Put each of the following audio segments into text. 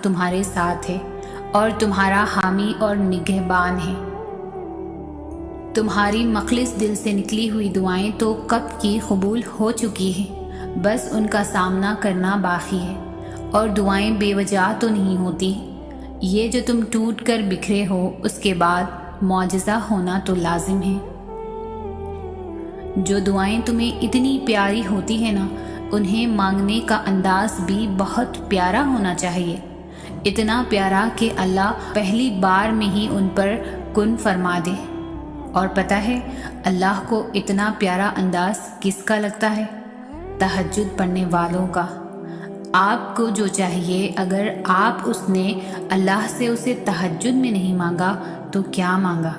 تمہارے ساتھ ہے اور تمہارا حامی اور نگہبان ہے۔ تمہاری مخلص دل سے نکلی ہوئی دعائیں تو کب کی قبول ہو چکی ہیں، بس ان کا سامنا کرنا باقی ہے۔ اور دعائیں بے وجہ تو نہیں ہوتی، یہ جو تم ٹوٹ کر بکھرے ہو اس کے بعد معجزہ ہونا تو لازم ہے۔ جو دعائیں تمہیں اتنی پیاری ہوتی ہیں نا، انہیں مانگنے کا انداز بھی بہت پیارا ہونا چاہیے، اتنا پیارا کہ اللہ پہلی بار میں ہی ان پر کن فرما دے۔ اور پتہ ہے اللہ کو اتنا پیارا انداز کس کا لگتا ہے؟ تہجد پڑھنے والوں کا۔ آپ کو جو چاہیے، اگر آپ اس نے اللہ سے اسے تہجد میں نہیں مانگا تو کیا مانگا؟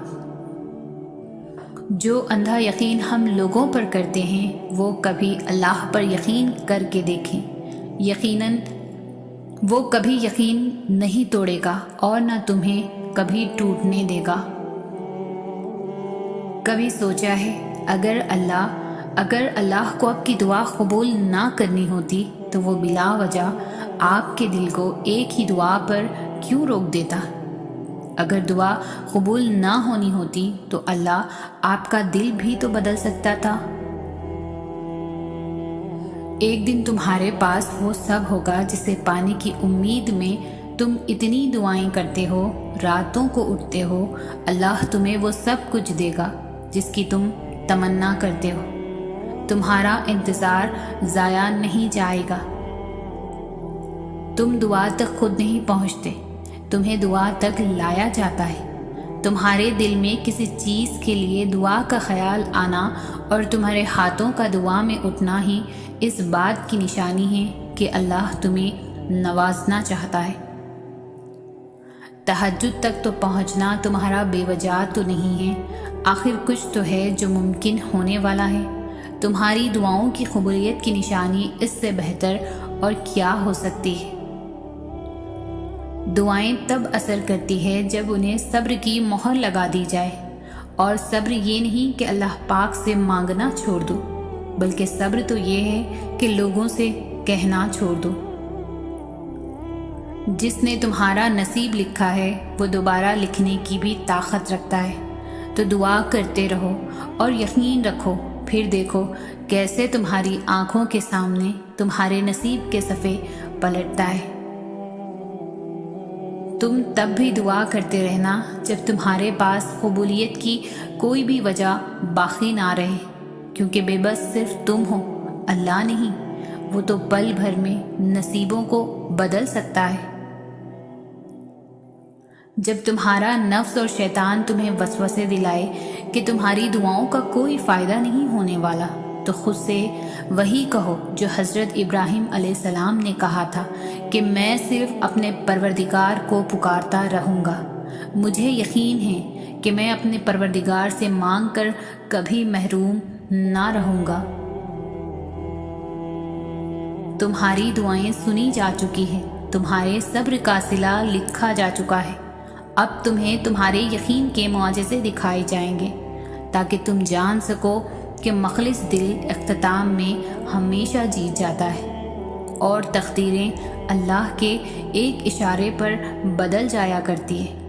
جو اندھا یقین ہم لوگوں پر کرتے ہیں وہ کبھی اللہ پر یقین کر کے دیکھیں، یقیناً وہ کبھی یقین نہیں توڑے گا اور نہ تمہیں کبھی ٹوٹنے دے گا۔ کبھی سوچا ہے اگر اللہ کو آپ کی دعا قبول نہ کرنی ہوتی تو وہ بلا وجہ آپ کے دل کو ایک ہی دعا پر کیوں روک دیتا؟ اگر دعا قبول نہ ہونی ہوتی تو اللہ آپ کا دل بھی تو بدل سکتا تھا۔ ایک دن تمہارے پاس وہ سب ہوگا جسے پانے کی امید میں تم اتنی دعائیں کرتے ہو، راتوں کو اٹھتے ہو، اللہ تمہیں وہ سب کچھ دے گا جس کی تم تمنا کرتے ہو۔ تمہارا انتظار ضائع نہیں جائے گا۔ تم دعا تک خود نہیں پہنچتے، تمہیں دعا تک لایا جاتا ہے۔ تمہارے دل میں کسی چیز کے لیے دعا کا خیال آنا اور تمہارے ہاتھوں کا دعا میں اٹھنا ہی اس بات کی نشانی ہے کہ اللہ تمہیں نوازنا چاہتا ہے۔ تہجد تک تو پہنچنا تمہارا بے وجہ تو نہیں ہے، آخر کچھ تو ہے جو ممکن ہونے والا ہے۔ تمہاری دعاؤں کی قبولیت کی نشانی اس سے بہتر اور کیا ہو سکتی ہے؟ دعائیں تب اثر کرتی ہے جب انہیں صبر کی مہر لگا دی جائے، اور صبر یہ نہیں کہ اللہ پاک سے مانگنا چھوڑ دو، بلکہ صبر تو یہ ہے کہ لوگوں سے کہنا چھوڑ دو۔ جس نے تمہارا نصیب لکھا ہے وہ دوبارہ لکھنے کی بھی طاقت رکھتا ہے، تو دعا کرتے رہو اور یقین رکھو، پھر دیکھو کیسے تمہاری آنکھوں کے سامنے تمہارے نصیب کے صفحے پلٹتا ہے۔ تم تب بھی دعا کرتے رہنا جب تمہارے پاس قبولیت کی کوئی بھی وجہ باقی نہ رہے، کیونکہ بے بس صرف تم ہو، اللہ نہیں۔ وہ تو پل بھر میں نصیبوں کو بدل سکتا ہے۔ جب تمہارا نفس اور شیطان تمہیں وسوسے دلائے کہ تمہاری دعاؤں کا کوئی فائدہ نہیں ہونے والا، تو خود سے وہی کہو جو حضرت ابراہیم علیہ السلام نے کہا تھا کہ میں صرف اپنے پروردگار کو پکارتا رہوں گا، مجھے یقین ہے کہ میں اپنے پروردگار سے مانگ کر کبھی محروم نہ رہوں گا۔ تمہاری دعائیں سنی جا چکی ہیں، تمہارے صبر کا صلہ لکھا جا چکا ہے۔ اب تمہیں تمہارے یقین کے معجزے دکھائے جائیں گے تاکہ تم جان سکو کہ مخلص دل اختتام میں ہمیشہ جیت جاتا ہے، اور تقدیریں اللہ کے ایک اشارے پر بدل جایا کرتی ہے۔